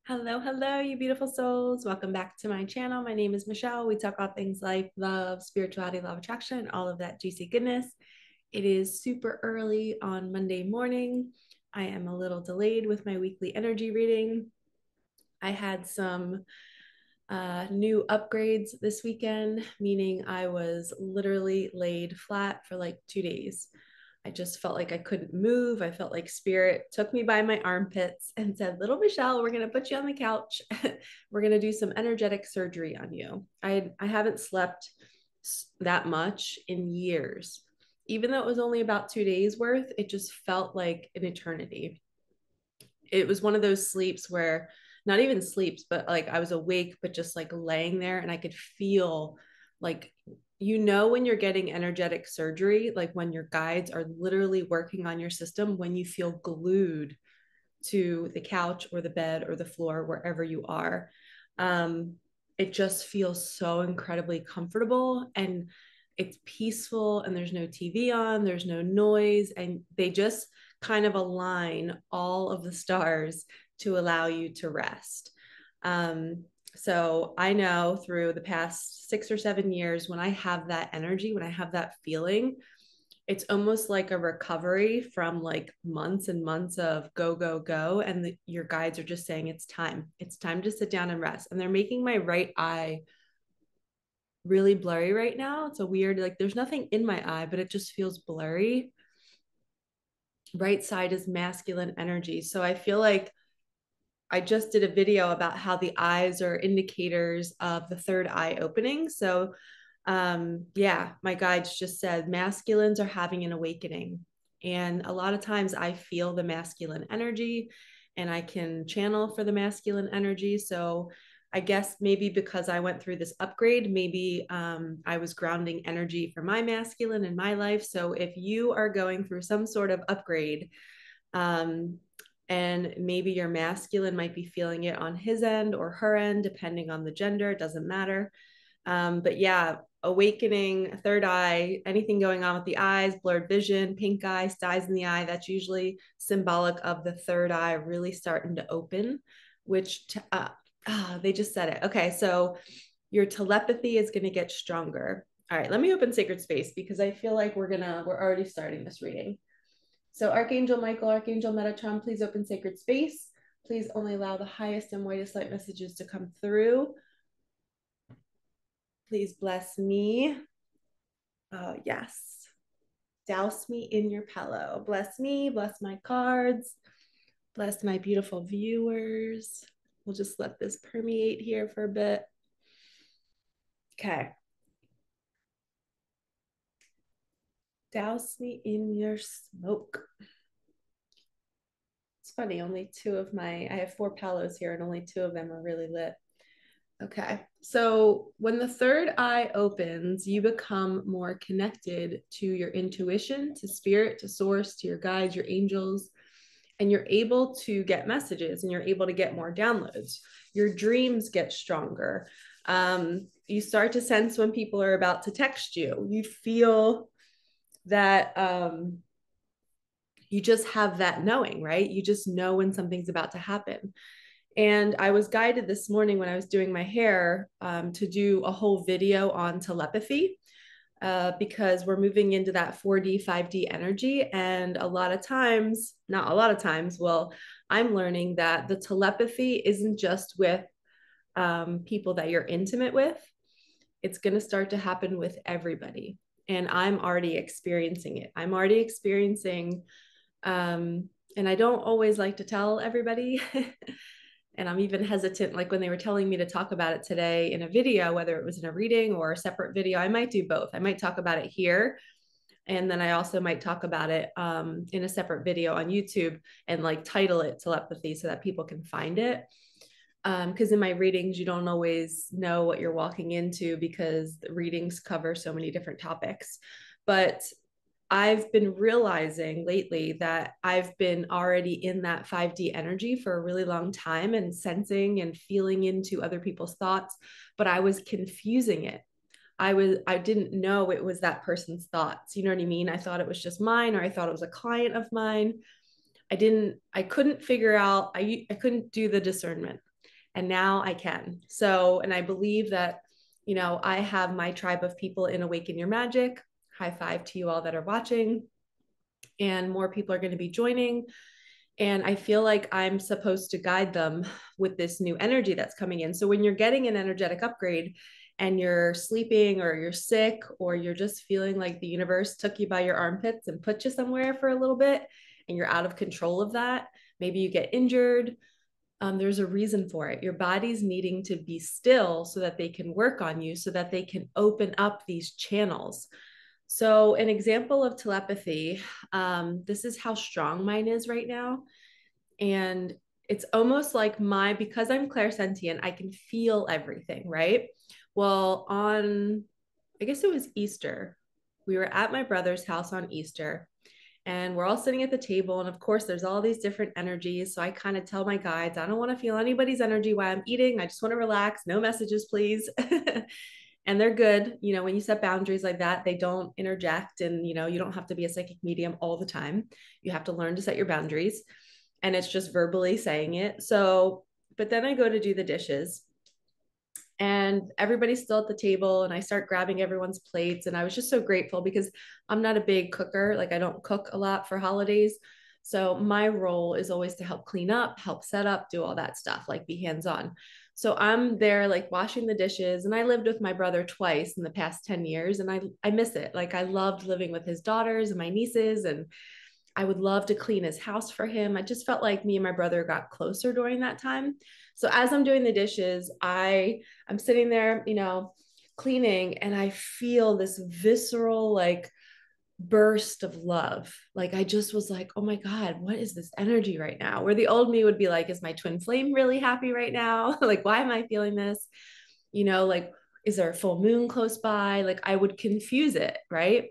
Hello, hello, you beautiful souls. Welcome back to my channel. My name is Michelle. We talk about things like love, spirituality, law of attraction, and all of that juicy goodness. It is super early on Monday morning. I am a little delayed with my weekly energy reading. I had some new upgrades this weekend, meaning I was literally laid flat for like 2 days. I just felt like I couldn't move. I felt like spirit took me by my armpits and said, "Little Michelle, we're going to put you on the couch. We're going to do some energetic surgery on you." I haven't slept that much in years. Even though it was only about 2 days worth, it just felt like an eternity. It was one of those sleeps where not even sleeps, but like I was awake, but just like laying there and I could feel like, when you're getting energetic surgery, like when your guides are literally working on your system, when you feel glued to the couch or the bed or the floor, wherever you are. Um, it just feels so incredibly comfortable and it's peaceful and there's no TV on, there's no noise, and they just kind of align all of the stars to allow you to rest. So I know through the past 6 or 7 years, when I have that energy, when I have that feeling, it's almost like a recovery from like months and months of go, go, go. And your guides are just saying, it's time. It's time to sit down and rest. And they're making my right eye really blurry right now. It's a weird, like, there's nothing in my eye, but it just feels blurry. Right side is masculine energy. So I feel like I just did a video about how the eyes are indicators of the third eye opening. So yeah, my guides just said masculines are having an awakening. And a lot of times I feel the masculine energy and I can channel for the masculine energy. So I guess maybe because I went through this upgrade, maybe I was grounding energy for my masculine in my life. So if you are going through some sort of upgrade, um, and maybe your masculine might be feeling it on his end or her end, depending on the gender, it doesn't matter. But yeah, awakening, third eye, anything going on with the eyes, blurred vision, pink eye, styes in the eye, that's usually symbolic of the third eye really starting to open, which they just said it. Okay, so your telepathy is going to get stronger. All right, let me open sacred space because I feel like we're already starting this reading. So Archangel Michael, Archangel Metatron, please open sacred space. Please only allow the highest and whitest light messages to come through. Please bless me. Oh, yes. Douse me in your pillow. Bless me, bless my cards, bless my beautiful viewers. We'll just let this permeate here for a bit. Okay. Douse me in your smoke. It's funny, I have 4 pillows here and only 2 of them are really lit. Okay. So when the third eye opens, you become more connected to your intuition, to spirit, to source, to your guides, your angels, and you're able to get messages and you're able to get more downloads. Your dreams get stronger. You start to sense when people are about to text you. You feel that you just have that knowing, right? You just know when something's about to happen. And I was guided this morning when I was doing my hair to do a whole video on telepathy because we're moving into that 4D, 5D energy. And not a lot of times, well, I'm learning that the telepathy isn't just with people that you're intimate with, it's going to start to happen with everybody. And I'm already experiencing it. I'm already experiencing, and I don't always like to tell everybody. And I'm even hesitant, like when they were telling me to talk about it today in a video, whether it was in a reading or a separate video, I might do both. I might talk about it here. And then I also might talk about it in a separate video on YouTube and like title it telepathy so that people can find it. Because in my readings, you don't always know what you're walking into because the readings cover so many different topics. But I've been realizing lately that I've been already in that 5D energy for a really long time and sensing and feeling into other people's thoughts, but I was confusing it. I didn't know it was that person's thoughts. You know what I mean? I thought it was just mine, or I thought it was a client of mine. I couldn't figure out, I couldn't do the discernment. And now I can. So, and I believe that, I have my tribe of people in Awaken Your Magic. High five to you all that are watching. And more people are going to be joining. And I feel like I'm supposed to guide them with this new energy that's coming in. So when you're getting an energetic upgrade and you're sleeping or you're sick or you're just feeling like the universe took you by your armpits and put you somewhere for a little bit and you're out of control of that, maybe you get injured. There's a reason for it. Your body's needing to be still so that they can work on you, so that they can open up these channels. So, an example of telepathy, this is how strong mine is right now. And it's almost like because I'm clairsentient, I can feel everything, right? Well, I guess it was Easter, we were at my brother's house on Easter, and we're all sitting at the table. And of course, there's all these different energies. So I kind of tell my guides, I don't want to feel anybody's energy while I'm eating. I just want to relax. No messages, please. And they're good. When you set boundaries like that, they don't interject. And, you don't have to be a psychic medium all the time. You have to learn to set your boundaries. And it's just verbally saying it. So, but then I go to do the dishes and everybody's still at the table and I start grabbing everyone's plates. And I was just so grateful because I'm not a big cooker. Like I don't cook a lot for holidays. So my role is always to help clean up, help set up, do all that stuff, like be hands-on. So I'm there like washing the dishes, and I lived with my brother twice in the past 10 years and I miss it. Like I loved living with his daughters and my nieces, and I would love to clean his house for him. I just felt like me and my brother got closer during that time. So as I'm doing the dishes, I'm sitting there, cleaning, and I feel this visceral like burst of love. Like I just was like, oh my God, what is this energy right now? Where the old me would be like, is my twin flame really happy right now? Like, why am I feeling this? Like, is there a full moon close by? Like I would confuse it, right?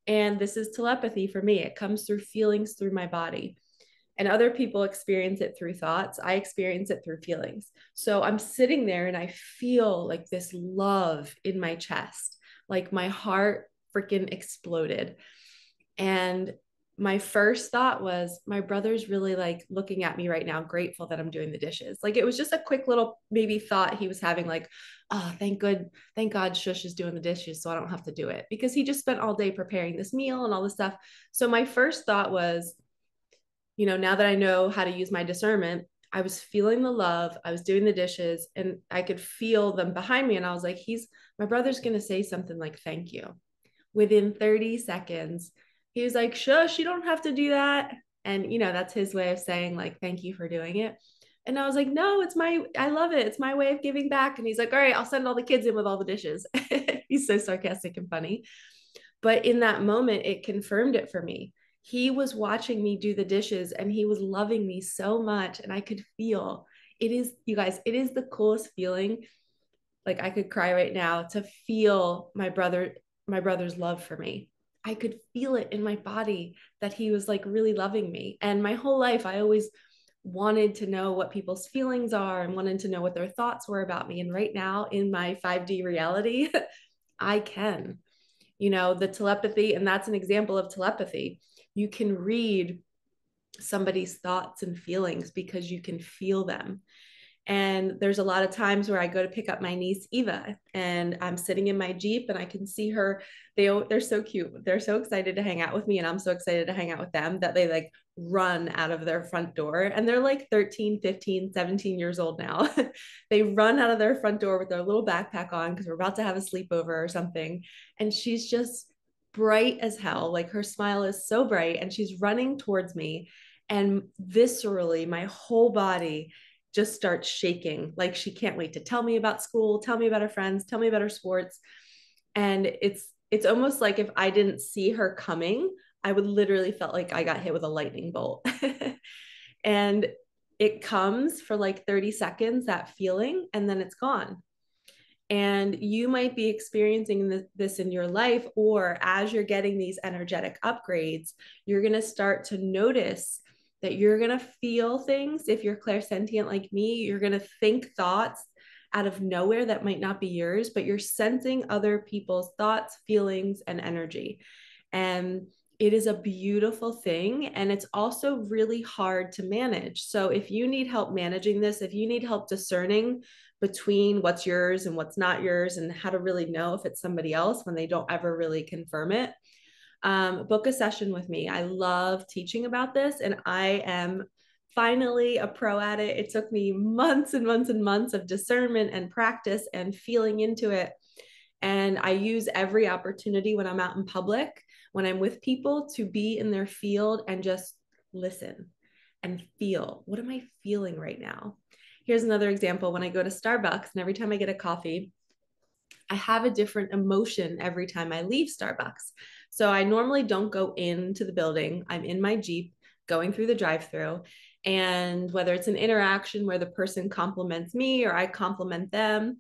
And this is telepathy for me. It comes through feelings through my body. And other people experience it through thoughts. I experience it through feelings. So I'm sitting there and I feel like this love in my chest, like my heart freaking exploded. And my first thought was, my brother's really like looking at me right now, grateful that I'm doing the dishes. Like it was just a quick little maybe thought he was having, like, oh, thank God Shush is doing the dishes so I don't have to do it, because he just spent all day preparing this meal and all this stuff. So my first thought was, now that I know how to use my discernment, I was feeling the love, I was doing the dishes, and I could feel them behind me. And I was like, my brother's going to say something like, thank you. Within 30 seconds, he was like, shush, you don't have to do that. And, that's his way of saying like, thank you for doing it. And I was like, no, I love it. It's my way of giving back. And he's like, all right, I'll send all the kids in with all the dishes. He's so sarcastic and funny. But in that moment, it confirmed it for me. He was watching me do the dishes and he was loving me so much. And I could feel you guys, it is the coolest feeling. Like I could cry right now to feel my brother's love for me. I could feel it in my body that he was like really loving me. And my whole life, I always wanted to know what people's feelings are and wanted to know what their thoughts were about me. And right now in my 5D reality, I can, the telepathy, and that's an example of telepathy. You can read somebody's thoughts and feelings because you can feel them. And there's a lot of times where I go to pick up my niece, Eva, and I'm sitting in my Jeep and I can see her. They're so cute. They're so excited to hang out with me. And I'm so excited to hang out with them that they like run out of their front door. And they're like 13, 15, 17 years old now. They run out of their front door with their little backpack on because we're about to have a sleepover or something. And she's just bright as hell. Like her smile is so bright and she's running towards me. And viscerally, my whole body just starts shaking. Like she can't wait to tell me about school, tell me about her friends, tell me about her sports. And it's almost like if I didn't see her coming, I would literally felt like I got hit with a lightning bolt. And it comes for like 30 seconds, that feeling, and then it's gone. And you might be experiencing this in your life, or as you're getting these energetic upgrades, you're going to start to notice that you're going to feel things. If you're clairsentient like me, you're going to think thoughts out of nowhere that might not be yours, but you're sensing other people's thoughts, feelings, and energy. And it is a beautiful thing. And it's also really hard to manage. So if you need help managing this, if you need help discerning between what's yours and what's not yours, and how to really know if it's somebody else when they don't ever really confirm it, book a session with me. I love teaching about this, and I am finally a pro at it. It took me months and months and months of discernment and practice and feeling into it. And I use every opportunity when I'm out in public, when I'm with people, to be in their field and just listen and feel. What am I feeling right now? Here's another example. When I go to Starbucks and every time I get a coffee, I have a different emotion every time I leave Starbucks. So I normally don't go into the building. I'm in my Jeep going through the drive-through. And whether it's an interaction where the person compliments me or I compliment them,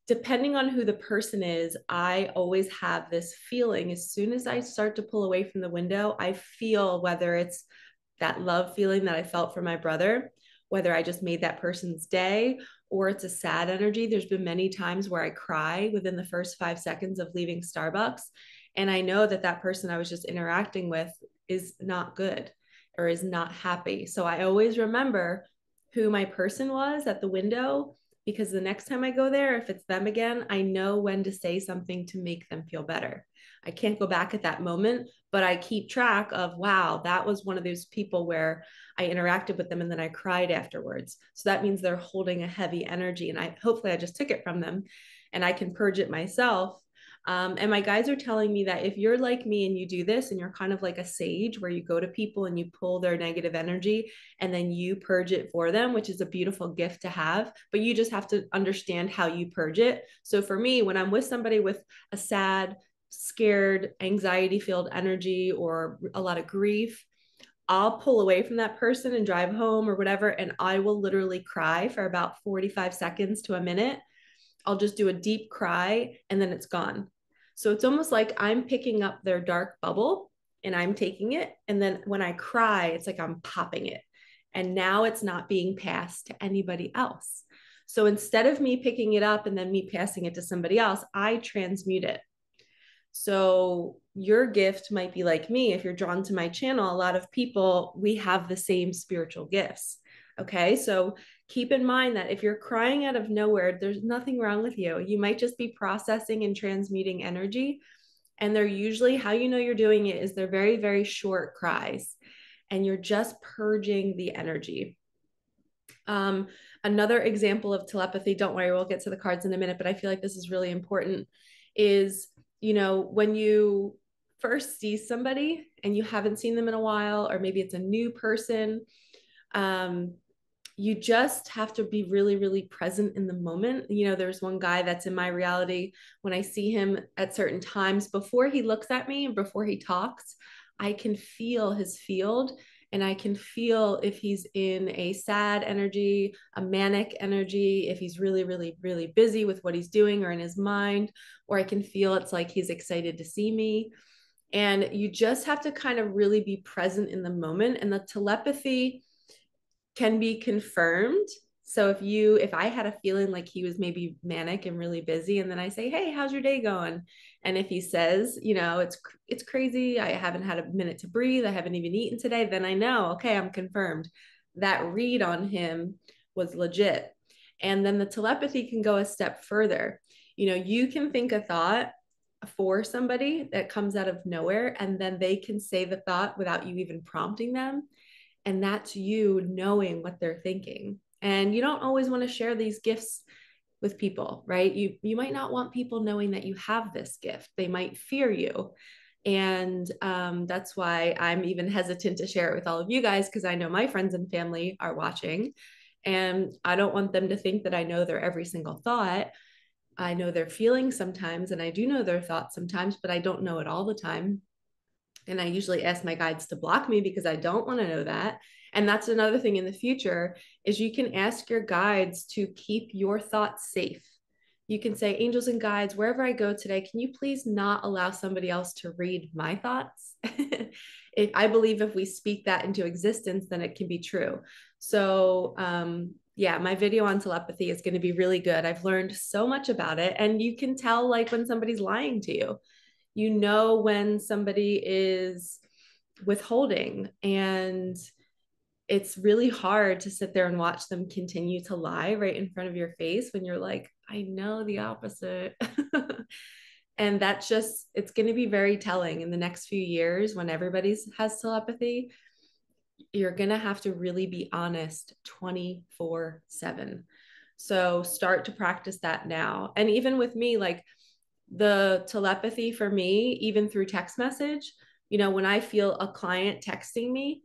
depending on who the person is, I always have this feeling. As soon as I start to pull away from the window, I feel whether it's that love feeling that I felt for my brother, whether I just made that person's day, or it's a sad energy. There's been many times where I cry within the first 5 seconds of leaving Starbucks. And I know that that person I was just interacting with is not good or is not happy. So I always remember who my person was at the window, because the next time I go there, if it's them again, I know when to say something to make them feel better. I can't go back at that moment, but I keep track of, wow, that was one of those people where I interacted with them and then I cried afterwards. So that means they're holding a heavy energy, and hopefully I just took it from them and I can purge it myself. And my guides are telling me that if you're like me and you do this and you're kind of like a sage where you go to people and you pull their negative energy and then you purge it for them, which is a beautiful gift to have, but you just have to understand how you purge it. So for me, when I'm with somebody with a sad, scared, anxiety filled energy or a lot of grief, I'll pull away from that person and drive home or whatever, and I will literally cry for about 45 seconds to a minute. I'll just do a deep cry and then it's gone. So it's almost like I'm picking up their dark bubble and I'm taking it. And then when I cry, it's like I'm popping it. And now it's not being passed to anybody else. So instead of me picking it up and then me passing it to somebody else, I transmute it. So your gift might be like me. If you're drawn to my channel, a lot of people, we have the same spiritual gifts. Okay. So keep in mind that if you're crying out of nowhere, there's nothing wrong with you. You might just be processing and transmuting energy. And they're usually, how you know you're doing it is they're very, very short cries and you're just purging the energy. Another example of telepathy, don't worry, we'll get to the cards in a minute, but I feel like this is really important, is, you know, when you first see somebody and you haven't seen them in a while, or maybe it's a new person, you just have to be really, really present in the moment. You know, there's one guy that's in my reality. When I see him at certain times, before he looks at me and before he talks, I can feel his field. And I can feel if he's in a sad energy, a manic energy, if he's really, really, really busy with what he's doing or in his mind, or I can feel it's like he's excited to see me. And you just have to kind of really be present in the moment. And the telepathy can be confirmed. So if I had a feeling like he was maybe manic and really busy, and then I say, hey, how's your day going? And if he says, you know, it's crazy, I haven't had a minute to breathe, I haven't even eaten today, then I know, okay, I'm confirmed. That read on him was legit. And then the telepathy can go a step further. You know, you can think a thought for somebody that comes out of nowhere, and then they can say the thought without you even prompting them. And that's you knowing what they're thinking. And you don't always want to share these gifts with people, right? You might not want people knowing that you have this gift. They might fear you. And that's why I'm even hesitant to share it with all of you guys, because I know my friends and family are watching. And I don't want them to think that I know their every single thought. I know their feelings sometimes, and I do know their thoughts sometimes, but I don't know it all the time. And I usually ask my guides to block me because I don't want to know that. And that's another thing in the future, is you can ask your guides to keep your thoughts safe. You can say, angels and guides, wherever I go today, can you please not allow somebody else to read my thoughts? I believe if we speak that into existence, then it can be true. So yeah, my video on telepathy is going to be really good. I've learned so much about it. And you can tell like when somebody's lying to you. You know when somebody is withholding, and it's really hard to sit there and watch them continue to lie right in front of your face when you're like, I know the opposite. And that's just, it's going to be very telling in the next few years when everybody's has telepathy. You're going to have to really be honest 24/7. So start to practice that now. And even with me, like the telepathy for me, even through text message, when I feel a client texting me,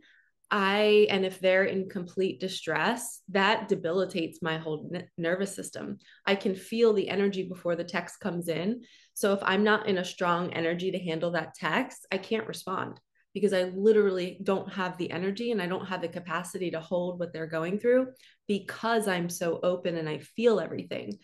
and if they're in complete distress, that debilitates my whole nervous system. I can feel the energy before the text comes in. So if I'm not in a strong energy to handle that text, I can't respond because I literally don't have the energy and I don't have the capacity to hold what they're going through because I'm so open and I feel everything.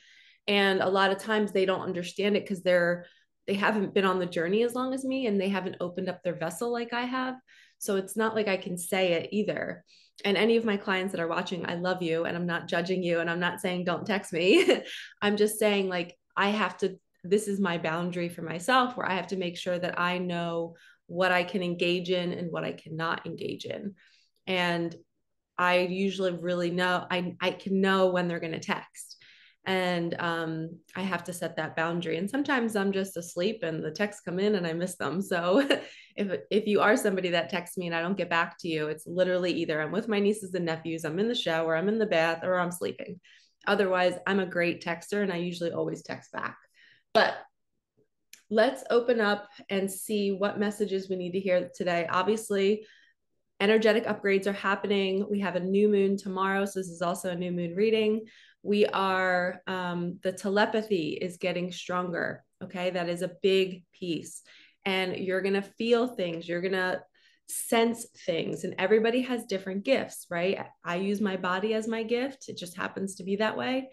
And a lot of times they don't understand it because they haven't been on the journey as long as me and they haven't opened up their vessel like I have. So it's not like I can say it either. And any of my clients that are watching, I love you and I'm not judging you and I'm not saying don't text me. I'm just saying like this is my boundary for myself where I have to make sure that I know what I can engage in and what I cannot engage in. And I usually really know, I can know when they're going to text. And I have to set that boundary. And sometimes I'm just asleep and the texts come in and I miss them. So if you are somebody that texts me and I don't get back to you, it's literally either I'm with my nieces and nephews, I'm in the shower, I'm in the bath, or I'm sleeping. Otherwise, I'm a great texter and I usually always text back. But let's open up and see what messages we need to hear today. Obviously, energetic upgrades are happening. We have a new moon tomorrow. So this is also a new moon reading. The telepathy is getting stronger. Okay. That is a big piece. And you're going to feel things. You're going to sense things. And everybody has different gifts, right? I use my body as my gift. It just happens to be that way.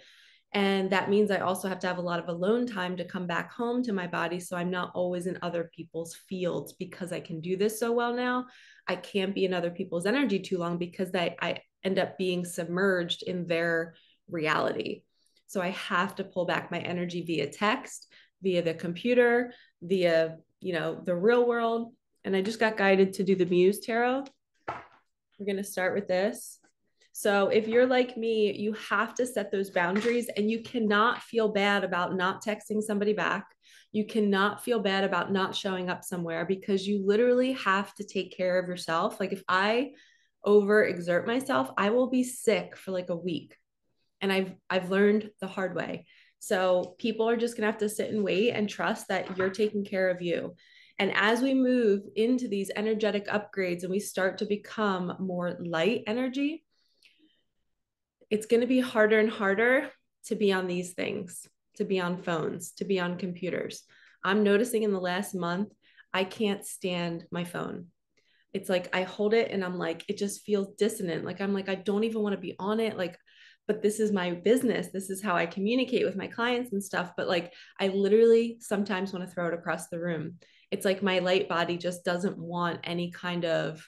And that means I also have to have a lot of alone time to come back home to my body. So I'm not always in other people's fields because I can do this so well now. I can't be in other people's energy too long because I end up being submerged in their reality. So I have to pull back my energy via text, via the computer, via, the real world. And I just got guided to do the Muse Tarot. We're going to start with this. So if you're like me, you have to set those boundaries and you cannot feel bad about not texting somebody back. You cannot feel bad about not showing up somewhere because you literally have to take care of yourself. Like if I overexert myself, I will be sick for like a week. And I've learned the hard way. So people are just going to have to sit and wait and trust that you're taking care of you. And as we move into these energetic upgrades and we start to become more light energy, it's going to be harder and harder to be on these things, to be on phones, to be on computers. I'm noticing in the last month, I can't stand my phone. It's like I hold it and I'm like, it just feels dissonant. Like I'm like, I don't even want to be on it. Like, but this is my business. This is how I communicate with my clients and stuff. But like, I literally sometimes want to throw it across the room. It's like my light body just doesn't want any kind of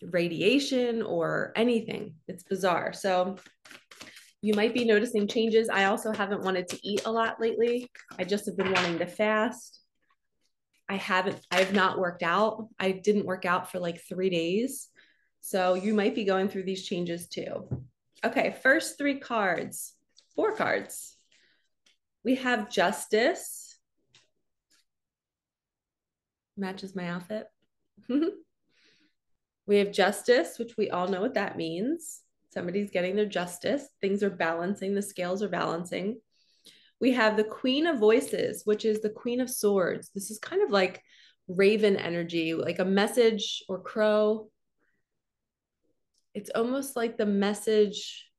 radiation or anything. It's bizarre. So you might be noticing changes. I also haven't wanted to eat a lot lately. I just have been wanting to fast. I have not worked out. I didn't work out for like 3 days. So you might be going through these changes too. Okay, first 4 cards. We have Justice. Matches my outfit. We have Justice, which we all know what that means. Somebody's getting their justice. Things are balancing. The scales are balancing. We have the Queen of Voices, which is the Queen of Swords. This is kind of like raven energy, like a message or crow. It's almost like the message.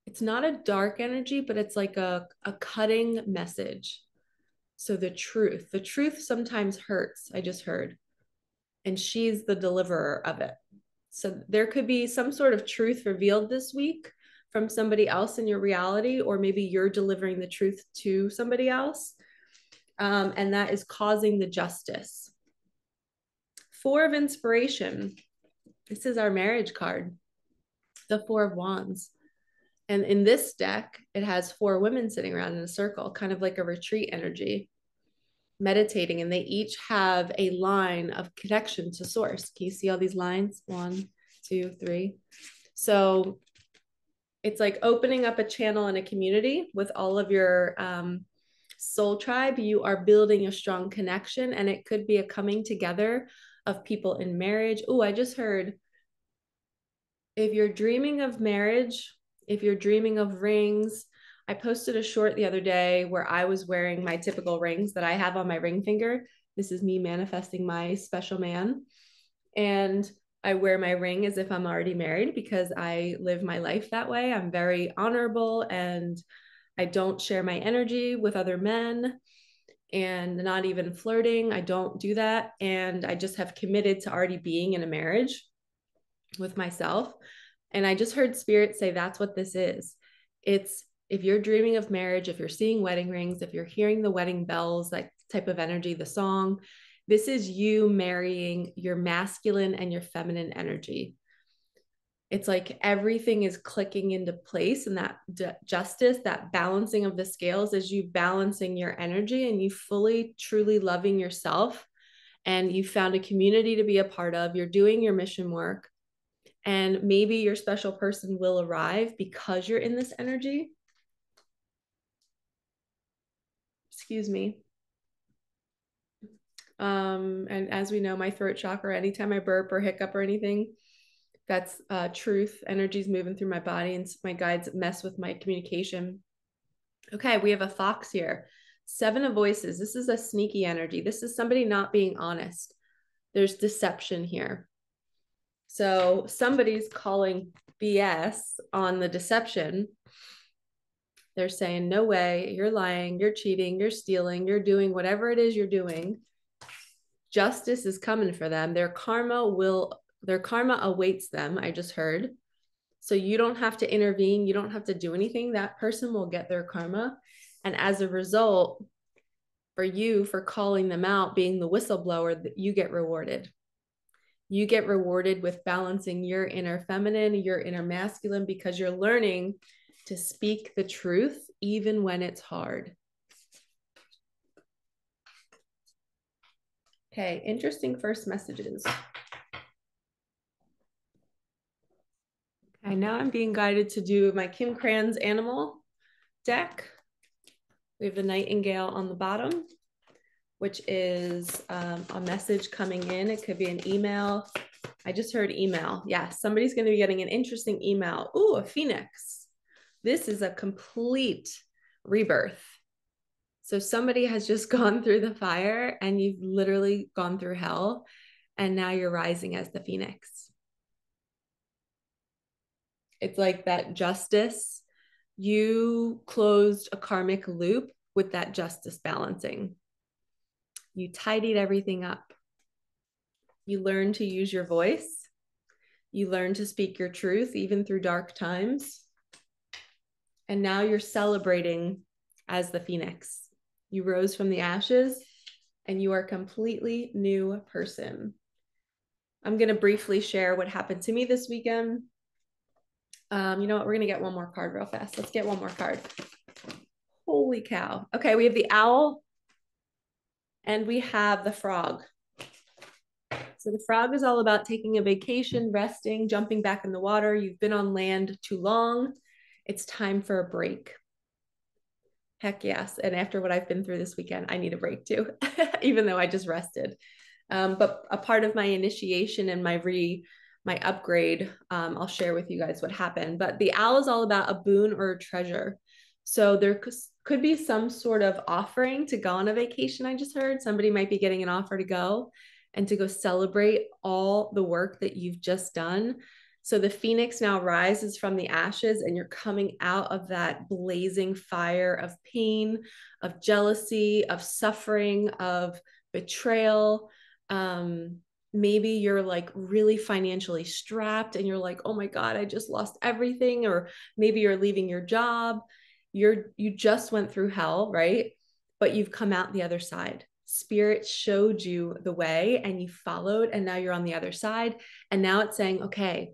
It's not a dark energy, but it's like a cutting message. So the truth sometimes hurts, I just heard. And she's the deliverer of it. So there could be some sort of truth revealed this week from somebody else in your reality, or maybe you're delivering the truth to somebody else. And that is causing the justice. 4 of Inspiration. This is our marriage card, the 4 of Wands. And in this deck, it has 4 women sitting around in a circle, kind of like a retreat energy, meditating, and they each have a line of connection to source. Can you see all these lines? 1, 2, 3. So it's like opening up a channel in a community with all of your soul tribe. You are building a strong connection, and it could be a coming together of people in marriage. Oh, I just heard, if you're dreaming of marriage, if you're dreaming of rings, I posted a short the other day where I was wearing my typical rings that I have on my ring finger. This is me manifesting my special man. And I wear my ring as if I'm already married because I live my life that way. I'm very honorable and I don't share my energy with other men and not even flirting. I don't do that. And I just have committed to already being in a marriage with myself. And I just heard spirit say that's what this is. It's, if you're dreaming of marriage, if you're seeing wedding rings, if you're hearing the wedding bells, like type of energy, the song, this is you marrying your masculine and your feminine energy. It's like everything is clicking into place, and that justice, that balancing of the scales is you balancing your energy and you fully, truly loving yourself. And you found a community to be a part of. You're doing your mission work. And maybe your special person will arrive because you're in this energy. Excuse me. And as we know, my throat chakra, anytime I burp or hiccup or anything, that's truth. Energy's moving through my body, and my guides mess with my communication. Okay, we have a fox here. 7 of voices. This is a sneaky energy. This is somebody not being honest. There's deception here. So somebody's calling BS on the deception. They're saying, no way, you're lying, you're cheating, you're stealing, you're doing whatever it is you're doing. Justice is coming for them. Their karma awaits them, I just heard. So you don't have to intervene. You don't have to do anything. That person will get their karma. And as a result, for you, for calling them out, being the whistleblower, you get rewarded. You get rewarded with balancing your inner feminine, your inner masculine, because you're learning to speak the truth, even when it's hard. Okay, interesting first messages. Okay, now I'm being guided to do my Kim Cran's animal deck. We have the nightingale on the bottom, which is a message coming in. It could be an email. I just heard email. Yeah, somebody's going to be getting an interesting email. Ooh, a phoenix. This is a complete rebirth. So somebody has just gone through the fire and you've literally gone through hell, and now you're rising as the phoenix. It's like that justice. You closed a karmic loop with that justice balancing. You tidied everything up. You learn to use your voice. You learn to speak your truth, even through dark times. And now you're celebrating as the phoenix. You rose from the ashes and you are a completely new person. I'm going to briefly share what happened to me this weekend. You know what? We're going to get one more card real fast. Let's get one more card. Holy cow. Okay, we have the owl and we have the frog. So the frog is all about taking a vacation, resting, jumping back in the water. You've been on land too long. It's time for a break. Heck yes. And after what I've been through this weekend, I need a break too, even though I just rested. But a part of my initiation and my upgrade, I'll share with you guys what happened. But the owl is all about a boon or a treasure. So there could be some sort of offering to go on a vacation. I just heard somebody might be getting an offer to go and to go celebrate all the work that you've just done. So the phoenix now rises from the ashes, and you're coming out of that blazing fire of pain, of jealousy, of suffering, of betrayal. Maybe you're like really financially strapped and you're like, oh my God, I just lost everything. Or maybe you're leaving your job. You just went through hell, right? But you've come out the other side. Spirit showed you the way and you followed, and now you're on the other side. And now it's saying, okay,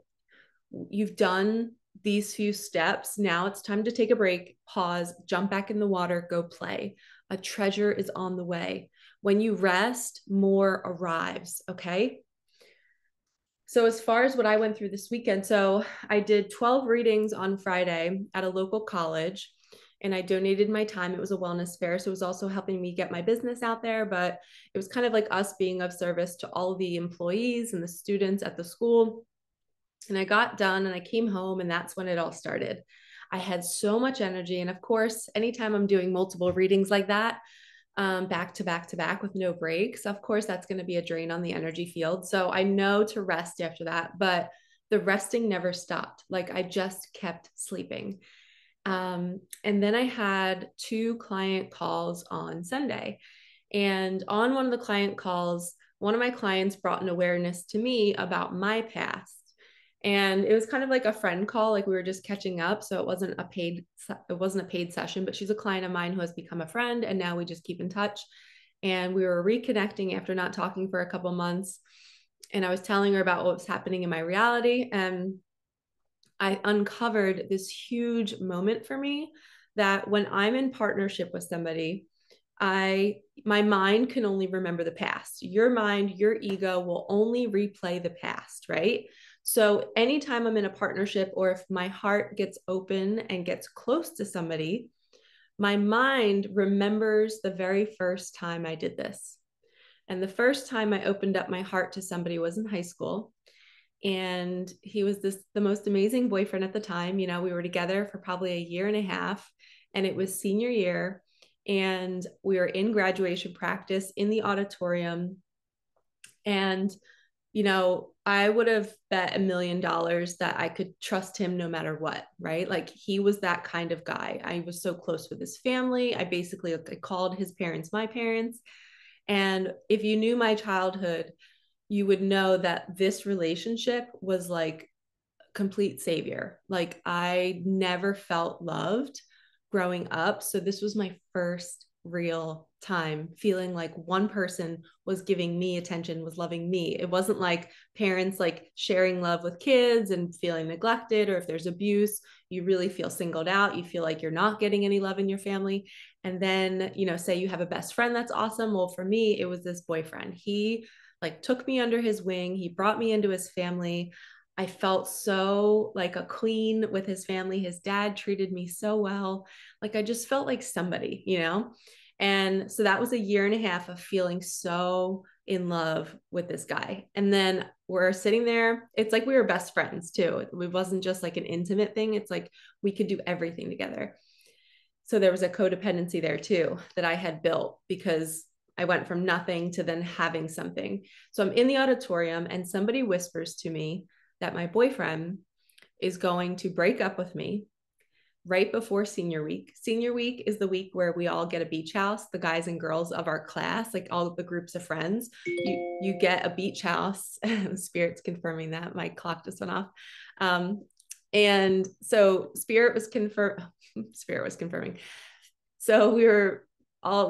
you've done these few steps, now it's time to take a break, pause, jump back in the water, go play. A treasure is on the way. When you rest, more arrives. Okay. So, as far as what I went through this weekend, so I did 12 readings on Friday at a local college and I donated my time. It was a wellness fair. So, it was also helping me get my business out there, but it was kind of like us being of service to all of the employees and the students at the school. And I got done and I came home, and that's when it all started. I had so much energy. And of course, anytime I'm doing multiple readings like that, back to back to back with no breaks, of course, that's going to be a drain on the energy field. So I know to rest after that, but the resting never stopped. Like I just kept sleeping. And then I had 2 client calls on Sunday. And on one of the client calls, one of my clients brought an awareness to me about my past. And it was kind of like a friend call, like we were just catching up. So it wasn't a paid session, but she's a client of mine who has become a friend. And now we just keep in touch. And we were reconnecting after not talking for a couple months. And I was telling her about what was happening in my reality. And I uncovered this huge moment for me that when I'm in partnership with somebody, my mind can only remember the past. Your mind, your ego will only replay the past, right? So anytime I'm in a partnership or if my heart gets open and gets close to somebody, my mind remembers the very first time I did this. And the first time I opened up my heart to somebody was in high school. And he was the most amazing boyfriend at the time. You know, we were together for probably a year and a half, and it was senior year. And we were in graduation practice in the auditorium. And, you know, I would have bet $1 million that I could trust him no matter what, right? Like he was that kind of guy. I was so close with his family. I called his parents my parents. And if you knew my childhood, you would know that this relationship was like complete savior. Like I never felt loved growing up. So this was my first real time feeling like one person was giving me attention, was loving me. It wasn't like parents like sharing love with kids and feeling neglected, or if there's abuse, you really feel singled out. You feel like you're not getting any love in your family. And then, you know, say you have a best friend that's awesome. Well, for me, it was this boyfriend. He like took me under his wing. He brought me into his family. I felt so like a queen with his family. His dad treated me so well. Like I just felt like somebody, you know? And so that was a year and a half of feeling so in love with this guy. And then we're sitting there. It's like we were best friends too. It wasn't just like an intimate thing. It's like we could do everything together. So there was a codependency there too that I had built because I went from nothing to then having something. So I'm in the auditorium and somebody whispers to me that my boyfriend is going to break up with me right before senior week. Senior week is the week where we all get a beach house, the guys and girls of our class, like all of the groups of friends. You get a beach house. Spirit's confirming that. My clock just went off. And so Spirit was confirming. So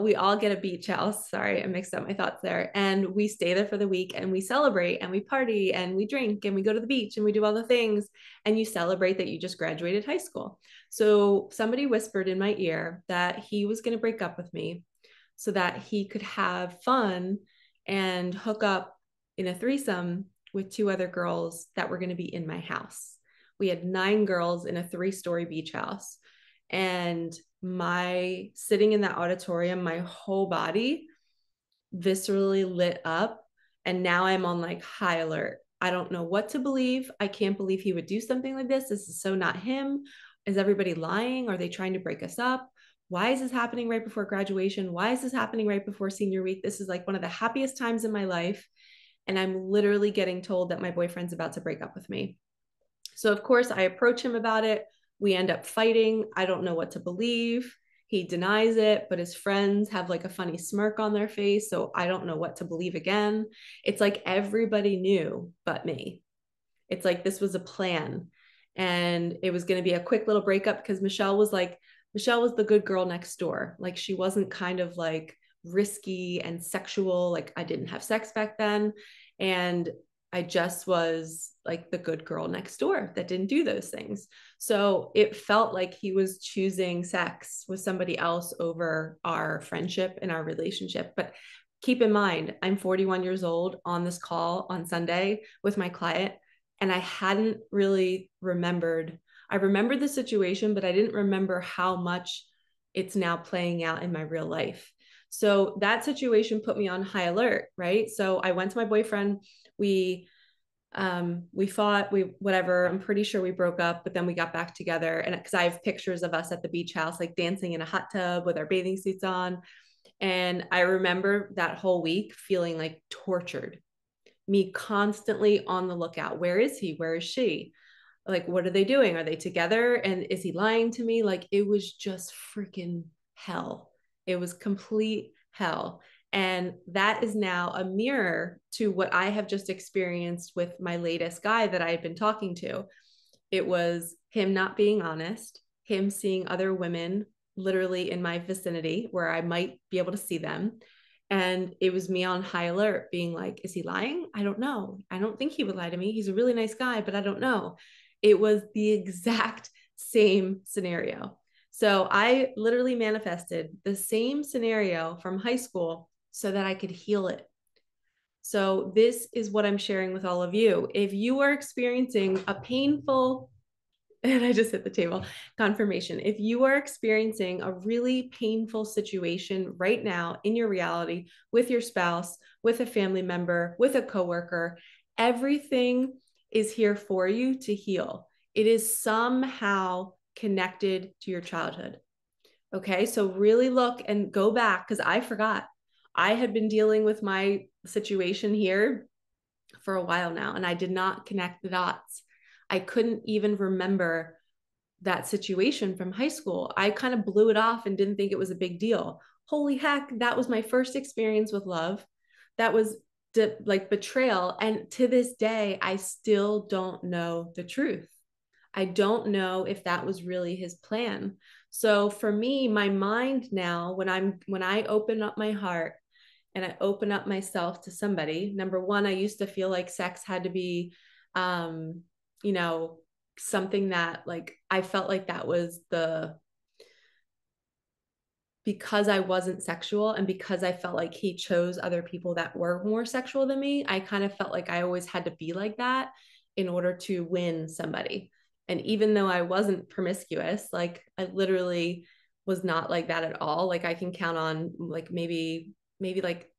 we all get a beach house. Sorry, I mixed up my thoughts there. And we stay there for the week and we celebrate and we party and we drink and we go to the beach and we do all the things. And you celebrate that you just graduated high school. So somebody whispered in my ear that he was going to break up with me so that he could have fun and hook up in a threesome with 2 other girls that were going to be in my house. We had 9 girls in a 3-story beach house. And my sitting in that auditorium, my whole body viscerally lit up. And now I'm on like high alert. I don't know what to believe. I can't believe he would do something like this. This is so not him. Is everybody lying? Are they trying to break us up? Why is this happening right before graduation? Why is this happening right before senior week? This is like one of the happiest times in my life. And I'm literally getting told that my boyfriend's about to break up with me. So of course I approach him about it. We end up fighting. I don't know what to believe. He denies it, but his friends have like a funny smirk on their face. So I don't know what to believe again. It's like everybody knew but me. It's like this was a plan. And it was going to be a quick little breakup because Michelle was the good girl next door. Like she wasn't kind of like risky and sexual. Like I didn't have sex back then. And I just was like the good girl next door that didn't do those things. So it felt like he was choosing sex with somebody else over our friendship and our relationship. But keep in mind, I'm 41 years old on this call on Sunday with my client, and I hadn't really remembered. I remembered the situation, but I didn't remember how much it's now playing out in my real life. So that situation put me on high alert, right? So I went to my boyfriend. We fought, whatever. I'm pretty sure we broke up, but then we got back together. And because I have pictures of us at the beach house, like dancing in a hot tub with our bathing suits on. And I remember that whole week feeling like tortured, me constantly on the lookout. Where is he? Where is she? Like, what are they doing? Are they together? And is he lying to me? Like, it was just freaking hell. It was complete hell. And that is now a mirror to what I have just experienced with my latest guy that I had been talking to. It was him not being honest, him seeing other women literally in my vicinity where I might be able to see them. And it was me on high alert, being like, is he lying? I don't know. I don't think he would lie to me. He's a really nice guy, but I don't know. It was the exact same scenario. So I literally manifested the same scenario from high school so that I could heal it. So this is what I'm sharing with all of you. If you are experiencing a painful, and I just hit the table, confirmation. If you are experiencing a really painful situation right now in your reality with your spouse, with a family member, with a coworker, everything is here for you to heal. It is somehow connected to your childhood. Okay, so really look and go back, because I forgot. I had been dealing with my situation here for a while now, and I did not connect the dots. I couldn't even remember that situation from high school. I kind of blew it off and didn't think it was a big deal. Holy heck, that was my first experience with love. That was like betrayal. And to this day, I still don't know the truth. I don't know if that was really his plan. So for me, my mind now, when I open up my heart and I open up myself to somebody, number one, I used to feel like sex had to be, um, you know, something that like I felt like that was because I wasn't sexual and because I felt like he chose other people that were more sexual than me, I kind of felt like I always had to be like that in order to win somebody. And even though I wasn't promiscuous, like I literally was not like that at all. Like I can count on like maybe like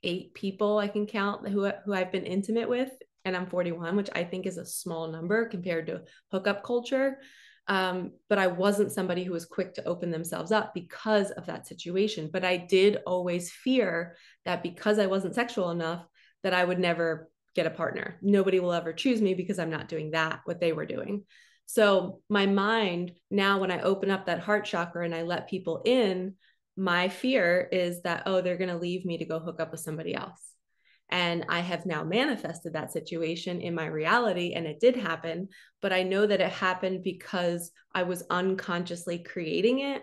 8 people I can count who I've been intimate with, and I'm 41, which I think is a small number compared to hookup culture. But I wasn't somebody who was quick to open themselves up because of that situation. But I did always fear that because I wasn't sexual enough, that I would never get a partner. Nobody will ever choose me because I'm not doing that, what they were doing. So my mind now, when I open up that heart chakra and I let people in, my fear is that, oh, they're going to leave me to go hook up with somebody else. And I have now manifested that situation in my reality, and it did happen. But I know that it happened because I was unconsciously creating it.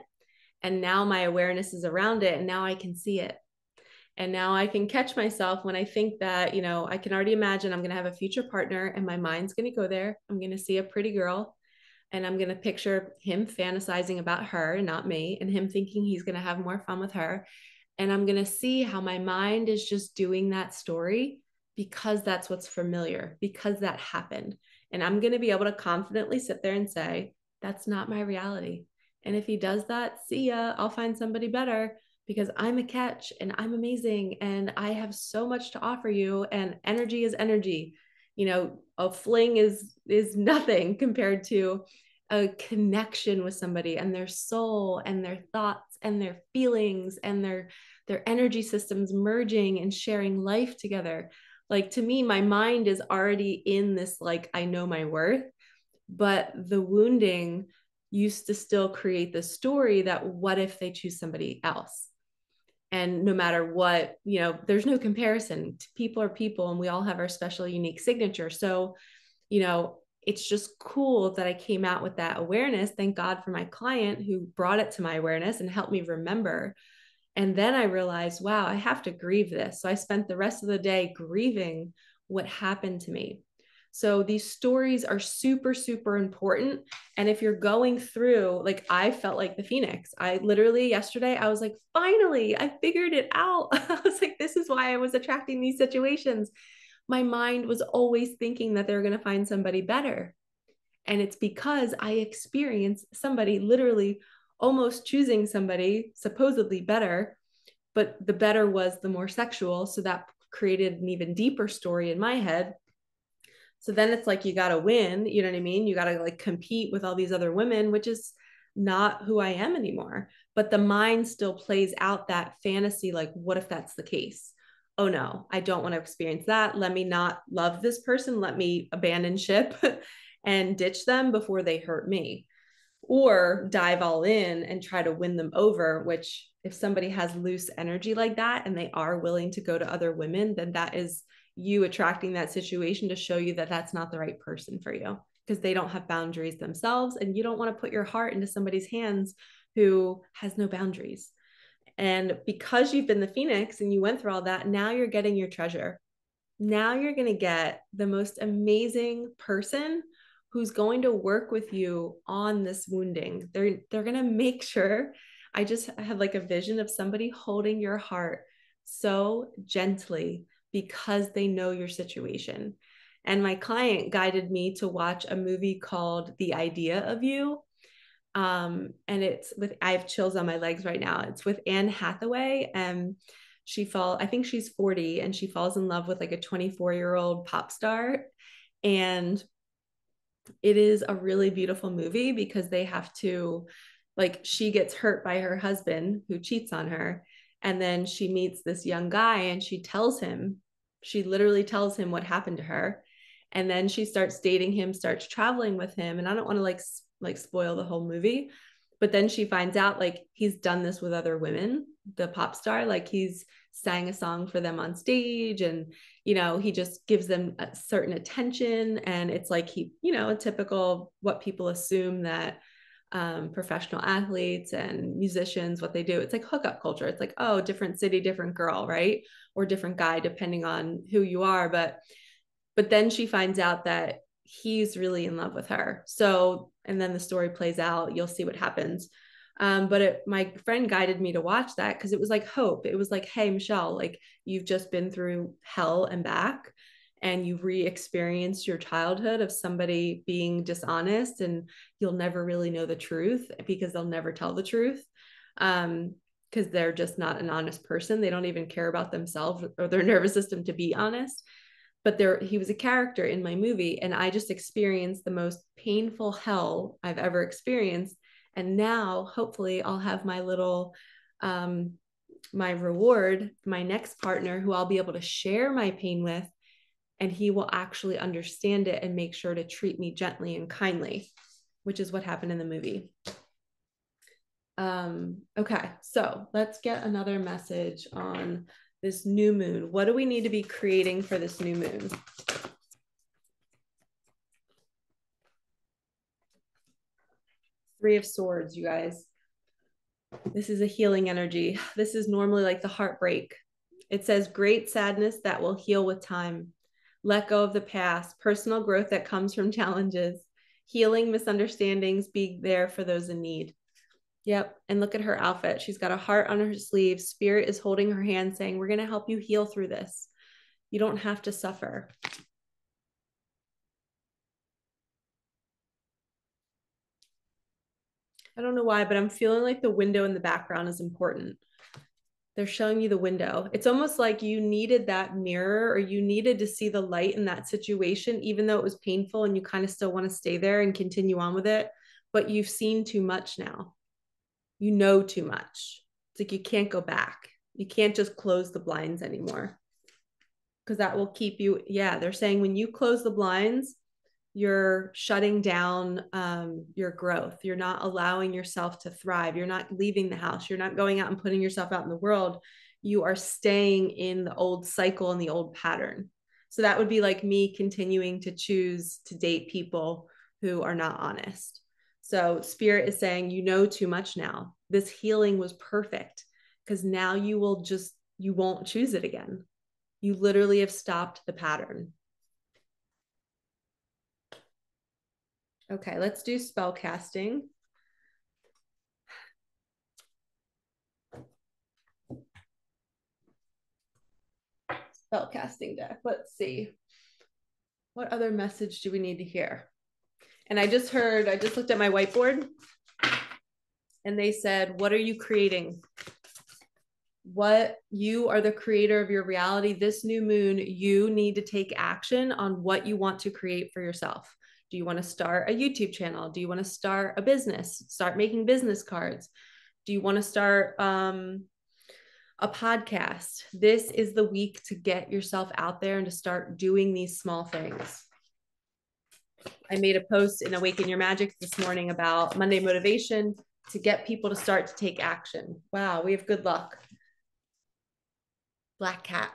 And now my awareness is around it, and now I can see it. And now I can catch myself when I think that, I can already imagine I'm going to have a future partner, and my mind's going to go there. I'm going to see a pretty girl, and I'm going to picture him fantasizing about her and not me, and him thinking he's going to have more fun with her. And I'm going to see how my mind is just doing that story because that's what's familiar, because that happened. And I'm going to be able to confidently sit there and say, that's not my reality. And if he does that, see ya, I'll find somebody better, because I'm a catch and I'm amazing and I have so much to offer you. And energy is energy. A fling is nothing compared to a connection with somebody and their soul and their thoughts and their feelings and their energy systems merging and sharing life together. Like, to me, my mind is already in this, like, I know my worth, but the wounding used to still create the story that what if they choose somebody else? And no matter what, there's no comparison. People are people, and we all have our special, unique signature. So, it's just cool that I came out with that awareness. Thank God for my client who brought it to my awareness and helped me remember. And then I realized, wow, I have to grieve this. So I spent the rest of the day grieving what happened to me. So these stories are super, super important. And if you're going through, like, I felt like the Phoenix. I literally yesterday, I was like, finally, I figured it out. I was like, this is why I was attracting these situations. My mind was always thinking that they're going to find somebody better. And it's because I experienced somebody literally almost choosing somebody supposedly better, but the better was the more sexual. So that created an even deeper story in my head. So then it's like, you got to win, you know what I mean? You got to like compete with all these other women, which is not who I am anymore. But the mind still plays out that fantasy, like, what if that's the case? Oh no, I don't want to experience that. Let me not love this person. Let me abandon ship and ditch them before they hurt me, or dive all in and try to win them over, which if somebody has loose energy like that and they are willing to go to other women, then that is you attracting that situation to show you that that's not the right person for you, because they don't have boundaries themselves, and you don't want to put your heart into somebody's hands who has no boundaries. And because you've been the Phoenix and you went through all that, now you're getting your treasure. Now you're going to get the most amazing person who's going to work with you on this wounding. They're going to make sure. I have like a vision of somebody holding your heart so gently because they know your situation. And my client guided me to watch a movie called The Idea of You. And it's with, I have chills on my legs right now. It's with Anne Hathaway, and I think she's 40, and she falls in love with like a 24-year-old pop star. And it is a really beautiful movie because they have to, like, she gets hurt by her husband who cheats on her. And then she meets this young guy and she literally tells him what happened to her. And then she starts dating him, starts traveling with him. And I don't want to like spoil the whole movie, but then she finds out like he's done this with other women, the pop star, like he's sang a song for them on stage, and he just gives them a certain attention. And it's like a typical what people assume that professional athletes and musicians, what they do, it's like hookup culture. It's like, oh, different city, different girl, right? Or different guy, depending on who you are. But then she finds out that he's really in love with her. So, and then the story plays out. You'll see what happens. My friend guided me to watch that because it was like hope. It was like, hey, Michelle, like, you've just been through hell and back, and you've re-experienced your childhood of somebody being dishonest, and you'll never really know the truth because they'll never tell the truth. Because they're just not an honest person. They don't even care about themselves or their nervous system to be honest. But he was a character in my movie, and I just experienced the most painful hell I've ever experienced. And now hopefully I'll have my little my reward, my next partner who I'll be able to share my pain with, and he will actually understand it and make sure to treat me gently and kindly, which is what happened in the movie. Okay, so let's get another message on this new moon. What do we need to be creating for this new moon? Three of Swords, you guys. This is a healing energy. This is normally like the heartbreak. It says great sadness that will heal with time. Let go of the past, personal growth that comes from challenges, healing misunderstandings, be there for those in need. Yep. And look at her outfit. She's got a heart on her sleeve. Spirit is holding her hand saying, we're going to help you heal through this. You don't have to suffer. I don't know why, but I'm feeling like the window in the background is important. They're showing you the window. It's almost like you needed that mirror, or you needed to see the light in that situation, even though it was painful and you kind of still want to stay there and continue on with it. But you've seen too much now. You know too much. It's like you can't go back. You can't just close the blinds anymore, because that will keep you. Yeah, they're saying when you close the blinds, you're shutting down your growth. You're not allowing yourself to thrive. You're not leaving the house. You're not going out and putting yourself out in the world. You are staying in the old cycle and the old pattern. So that would be like me continuing to choose to date people who are not honest. So Spirit is saying, you know too much now. This healing was perfect because now you won't choose it again. You literally have stopped the pattern. Okay, let's do spell casting. Spell casting deck. Let's see. What other message do we need to hear? And I just looked at my whiteboard and they said, what are you creating? What you are the creator of your reality. This new moon, you need to take action on what you want to create for yourself. Do you want to start a YouTube channel? Do you want to start a business? Start making business cards? Do you want to start a podcast? This is the week to get yourself out there and to start doing these small things. I made a post in Awaken Your Magic this morning about Monday motivation to get people to start to take action. Wow, we have good luck. Black cat.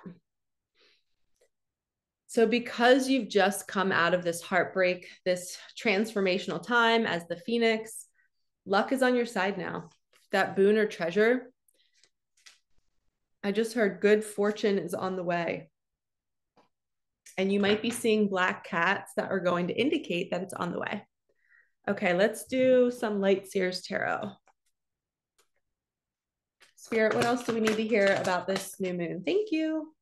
So because you've just come out of this heartbreak, this transformational time as the Phoenix, luck is on your side now. That boon or treasure, I just heard good fortune is on the way. And you might be seeing black cats that are going to indicate that it's on the way. Okay, let's do some Light Seers Tarot. Spirit, what else do we need to hear about this new moon? Thank you.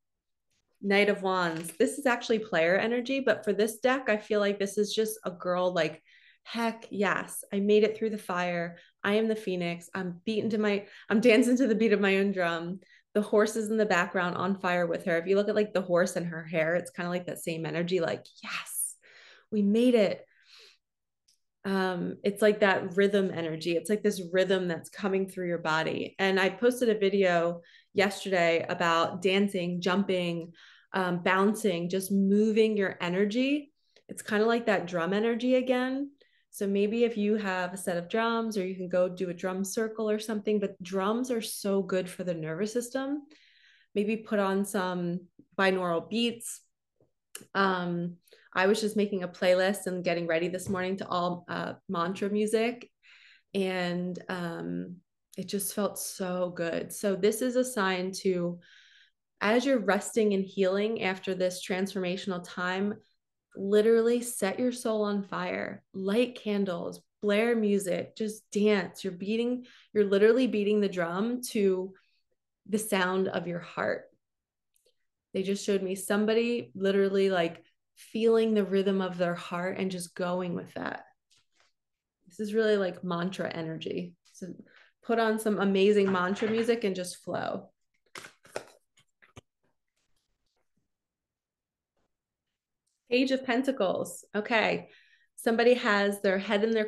Knight of Wands. This is actually player energy, but for this deck, I feel like this is just a girl like, heck yes, I made it through the fire. I am the Phoenix. I'm dancing to the beat of my own drum. The horse is in the background on fire with her. If you look at like the horse and her hair, it's kind of like that same energy, like, yes, we made it. It's like that rhythm energy. It's like this rhythm that's coming through your body. And I posted a video yesterday about dancing, jumping, bouncing, just moving your energy. It's kind of like that drum energy again. So maybe if you have a set of drums, or you can go do a drum circle or something, but drums are so good for the nervous system. Maybe put on some binaural beats. I was just making a playlist and getting ready this morning to all mantra music, and it just felt so good. So this is a sign to, as you're resting and healing after this transformational time, literally set your soul on fire, light candles, blare music, just dance. You're literally beating the drum to the sound of your heart. They just showed me somebody literally like feeling the rhythm of their heart and just going with that. This is really like mantra energy. So put on some amazing mantra music and just flow. Page of Pentacles. Okay. Somebody has their head in the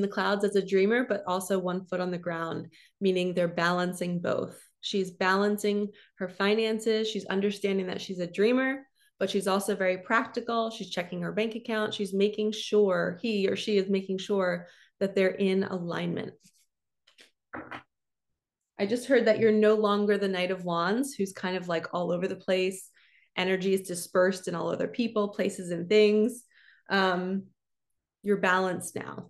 clouds as a dreamer, but also one foot on the ground, meaning they're balancing both. She's balancing her finances. She's understanding that she's a dreamer, but she's also very practical. She's checking her bank account. She's making sure, he or she is making sure that they're in alignment. I just heard that you're no longer the Knight of Wands, who's kind of like all over the place. Energy is dispersed in all other people, places, and things. You're balanced now.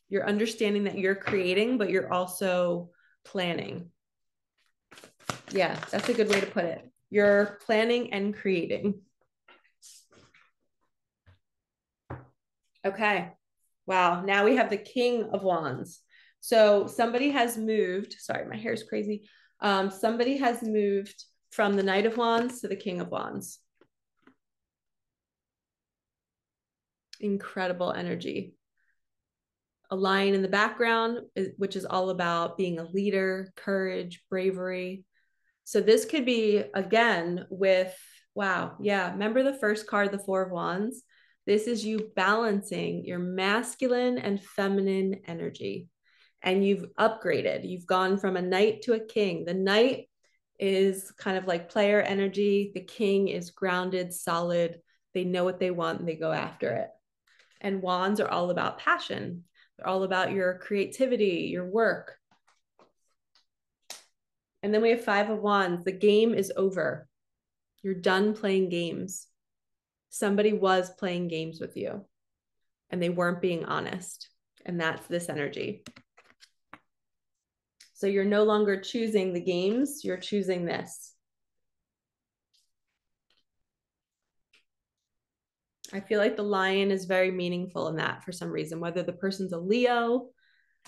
You're understanding that you're creating, but you're also planning. Yeah, that's a good way to put it. You're planning and creating. Okay. Wow. Now we have the King of Wands. So somebody has moved. Sorry, my hair's crazy. Somebody has moved from the Knight of Wands to the King of Wands. Incredible energy. A lion in the background, which is all about being a leader, courage, bravery. So this could be, again, with, wow, yeah, remember the first card, the Four of Wands? This is you balancing your masculine and feminine energy. And you've upgraded. You've gone from a knight to a king. The knight is kind of like player energy. The king is grounded, solid. They know what they want and they go after it. And wands are all about passion. They're all about your creativity, your work. And then we have Five of Wands. The game is over. You're done playing games. Somebody was playing games with you and they weren't being honest. And that's this energy. So you're no longer choosing the games, you're choosing this. I feel like the lion is very meaningful in that for some reason, whether the person's a Leo,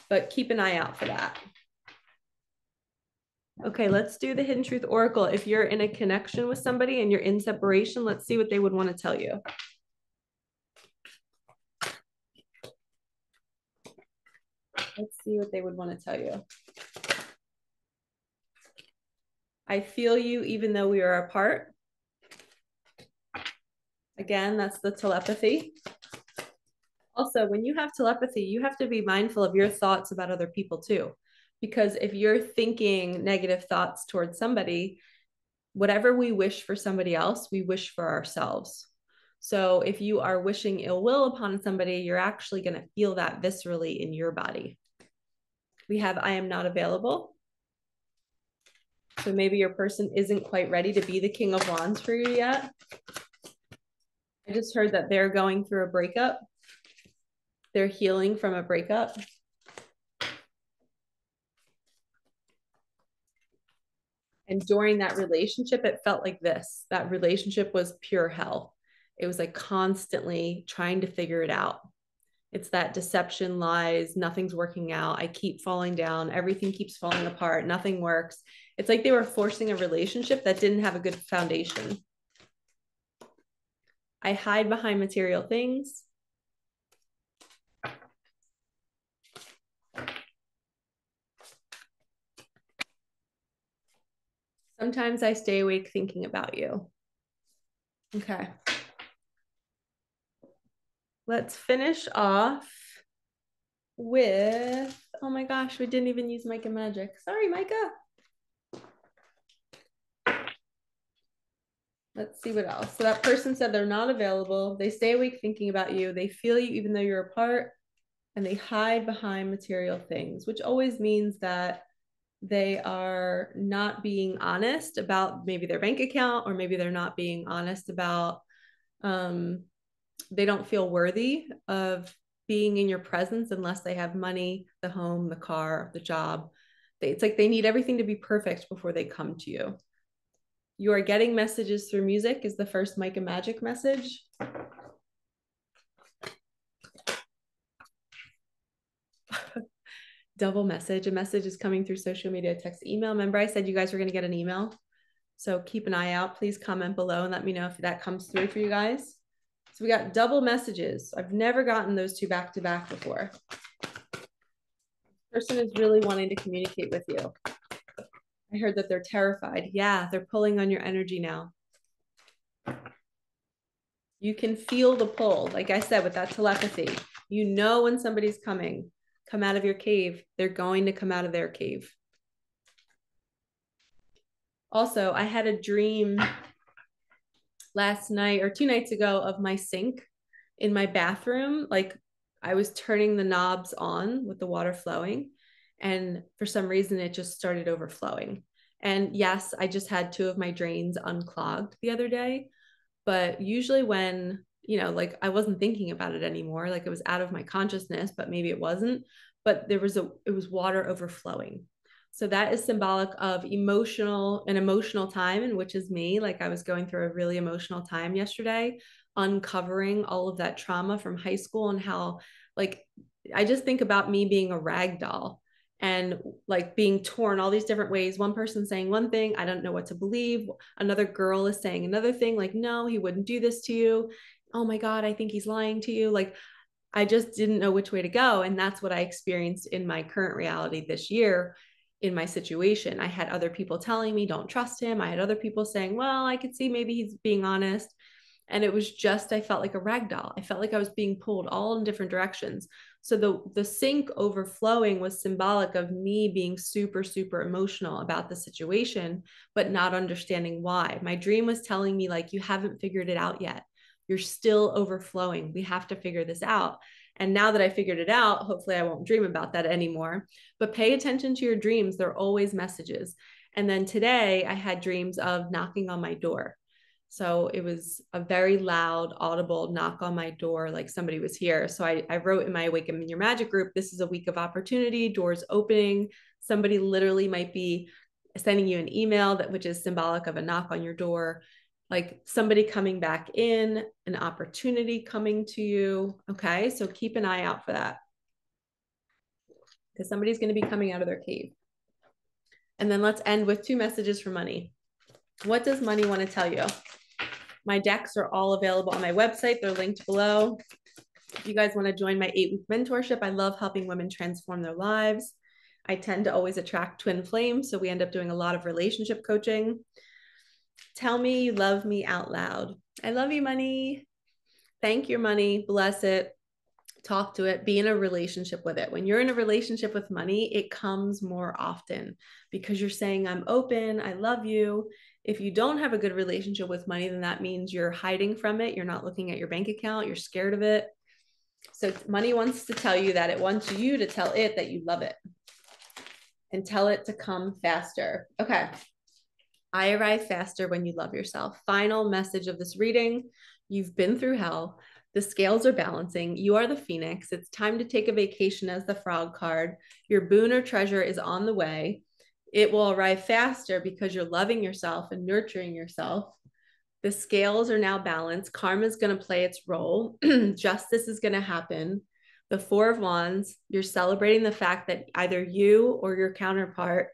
but keep an eye out for that. Okay, let's do the Hidden Truth Oracle. If you're in a connection with somebody and you're in separation, let's see what they would want to tell you. Let's see what they would want to tell you. I feel you even though we are apart. Again, that's the telepathy. Also, when you have telepathy, you have to be mindful of your thoughts about other people too. Because if you're thinking negative thoughts towards somebody, whatever we wish for somebody else, we wish for ourselves. So if you are wishing ill will upon somebody, you're actually going to feel that viscerally in your body. We have I am not available. So maybe your person isn't quite ready to be the King of Wands for you yet. I just heard that they're going through a breakup. They're healing from a breakup. And during that relationship, it felt like this. That relationship was pure hell. It was like constantly trying to figure it out. It's that deception, lies, nothing's working out. I keep falling down. Everything keeps falling apart. Nothing works. It's like they were forcing a relationship that didn't have a good foundation. I hide behind material things. Sometimes I stay awake thinking about you. Okay. Let's finish off with, oh my gosh, we didn't even use Micah Magic. Sorry, Micah. Let's see what else. So that person said they're not available. They stay awake thinking about you. They feel you even though you're apart, and they hide behind material things, which always means that they are not being honest about maybe their bank account, or maybe they're not being honest about, they don't feel worthy of being in your presence unless they have money, the home, the car, the job. It's like they need everything to be perfect before they come to you. You are getting messages through music is the first Micah Magic message. Double message. A message is coming through social media, text, email. Remember I said you guys were going to get an email? So keep an eye out. Please comment below and let me know if that comes through for you guys. So we got double messages. I've never gotten those two back to back before. This person is really wanting to communicate with you. I heard that they're terrified. Yeah, they're pulling on your energy now. You can feel the pull. Like I said, with that telepathy, you know when somebody's coming. Come out of your cave. They're going to come out of their cave. Also, I had a dream last night or 2 nights ago of my sink in my bathroom. Like I was turning the knobs on with the water flowing, and for some reason it just started overflowing. And yes, I just had 2 of my drains unclogged the other day, but usually when, you know, like I wasn't thinking about it anymore, like it was out of my consciousness, but maybe it wasn't, but it was water overflowing. So that is symbolic of an emotional time, and which is me. Like I was going through a really emotional time yesterday, uncovering all of that trauma from high school, and how, like, I just think about me being a rag doll and like being torn all these different ways. One person saying one thing, I don't know what to believe. Another girl is saying another thing, like, no, he wouldn't do this to you. Oh my God, I think he's lying to you. Like, I just didn't know which way to go. And that's what I experienced in my current reality this year in my situation. I had other people telling me, don't trust him. I had other people saying, well, I could see maybe he's being honest. And it was just, I felt like a rag doll. I felt like I was being pulled all in different directions. So the sink overflowing was symbolic of me being super, super emotional about the situation, but not understanding why. My dream was telling me, like, you haven't figured it out yet. You're still overflowing. We have to figure this out. And now that I figured it out, hopefully I won't dream about that anymore. But pay attention to your dreams. They're always messages. And then today I had dreams of knocking on my door. So it was a very loud, audible knock on my door, like somebody was here. So I wrote in my Awaken Your Magic group, this is a week of opportunity, doors opening. Somebody literally might be sending you an email, which is symbolic of a knock on your door. like somebody coming back in, an opportunity coming to you. Okay, so keep an eye out for that, because somebody's going to be coming out of their cave. And then let's end with 2 messages for money. What does money want to tell you? My decks are all available on my website. They're linked below. If you guys want to join my 8-week mentorship, I love helping women transform their lives. I tend to always attract twin flames, so we end up doing a lot of relationship coaching. Tell me you love me out loud. I love you, money. Thank your money. Bless it. Talk to it. Be in a relationship with it. When you're in a relationship with money, it comes more often because you're saying, I'm open. I love you. If you don't have a good relationship with money, then that means you're hiding from it. You're not looking at your bank account. You're scared of it. So money wants to tell you that it wants you to tell it that you love it and tell it to come faster. Okay. I arrive faster when you love yourself. Final message of this reading. You've been through hell. The scales are balancing. You are the phoenix. It's time to take a vacation as the frog card. Your boon or treasure is on the way. It will arrive faster because you're loving yourself and nurturing yourself. The scales are now balanced. Karma is going to play its role. Justice is going to happen. The 4 of Wands, you're celebrating the fact that either you or your counterpart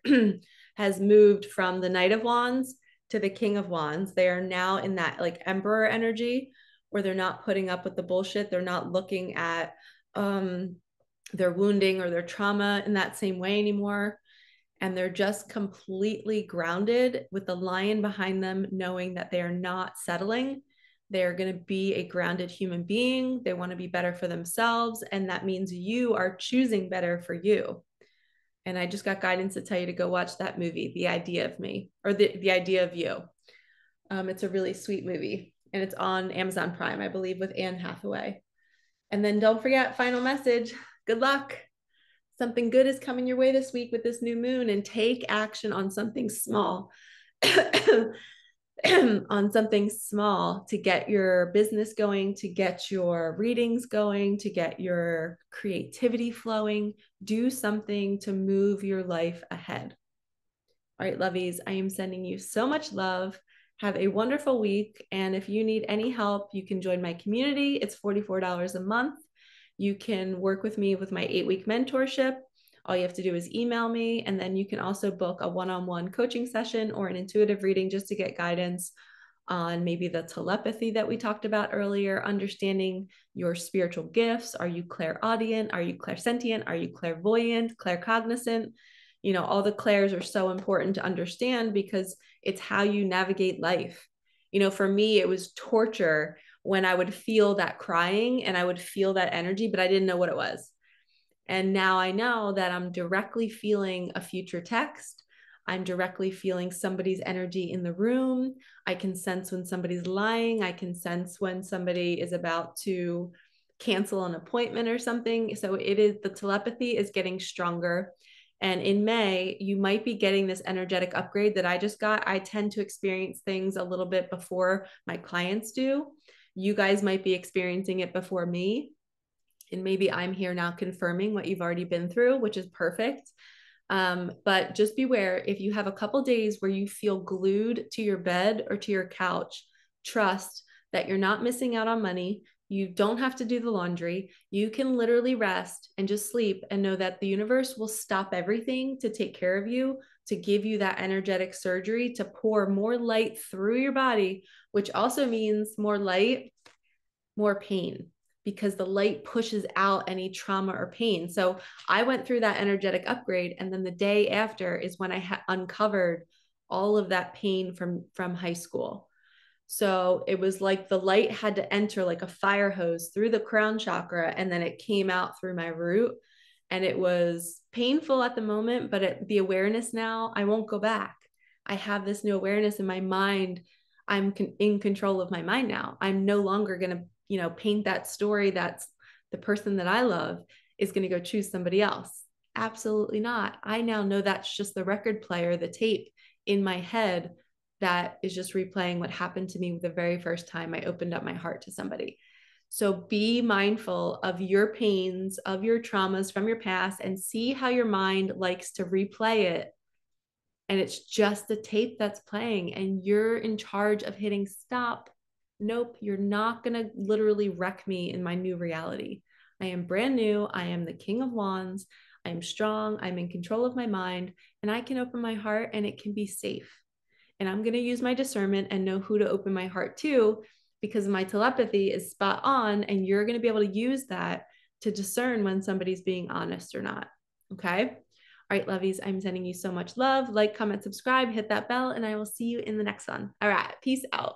has moved from the Knight of Wands to the King of Wands. They are now in that like Emperor energy where they're not putting up with the bullshit. They're not looking at their wounding or their trauma in that same way anymore. And they're just completely grounded with the lion behind them, knowing that they are not settling. They're going to be a grounded human being. They want to be better for themselves. And that means you are choosing better for you. And I just got guidance to tell you to go watch that movie, The Idea of Me, or the Idea of You. It's a really sweet movie. And it's on Amazon Prime, I believe, with Anne Hathaway. And then don't forget, final message. Good luck. Something good is coming your way this week with this new moon, and take action on something small. On something small to get your business going, to get your readings going, to get your creativity flowing. Do something to move your life ahead. All right, lovies, I am sending you so much love. Have a wonderful week. And if you need any help, you can join my community. It's $44 a month. You can work with me with my 8-week mentorship. All you have to do is email me, and then you can also book a one-on-one coaching session or an intuitive reading just to get guidance on maybe the telepathy that we talked about earlier, understanding your spiritual gifts. Are you clairaudient? Are you clairsentient? Are you clairvoyant, claircognizant? You know, all the clairs are so important to understand because it's how you navigate life. You know, for me, it was torture when I would feel that crying and I would feel that energy, but I didn't know what it was. And now I know that I'm directly feeling a future text. I'm directly feeling somebody's energy in the room. I can sense when somebody's lying. I can sense when somebody is about to cancel an appointment or something. So it is, the telepathy is getting stronger. And in May, you might be getting this energetic upgrade that I just got. I tend to experience things a little bit before my clients do. You guys might be experiencing it before me. And maybe I'm here now confirming what you've already been through, which is perfect. But just beware, if you have a couple days where you feel glued to your bed or to your couch, trust that you're not missing out on money. You don't have to do the laundry. You can literally rest and just sleep and know that the universe will stop everything to take care of you, to give you that energetic surgery, to pour more light through your body, which also means more light, more pain, because the light pushes out any trauma or pain. So I went through that energetic upgrade. And then the day after is when I uncovered all of that pain from high school. So it was like the light had to enter like a fire hose through the crown chakra, and then it came out through my root. And it was painful at the moment, but the awareness now, I won't go back. I have this new awareness in my mind. I'm in control of my mind now. I'm no longer going to, paint that story that's the person that I love is going to go choose somebody else. Absolutely not. I now know that's just the record player, the tape in my head that is just replaying what happened to me the very first time I opened up my heart to somebody. So be mindful of your pains, of your traumas from your past, and see how your mind likes to replay it and it's just the tape that's playing, and you're in charge of hitting stop. Nope, you're not going to literally wreck me in my new reality. I am brand new. I am the King of Wands. I am strong. I'm in control of my mind, and I can open my heart and it can be safe. And I'm going to use my discernment and know who to open my heart to, because my telepathy is spot on, and you're going to be able to use that to discern when somebody's being honest or not. Okay. All right, lovies, I'm sending you so much love. Like, comment, subscribe, hit that bell, and I will see you in the next one. All right, peace out.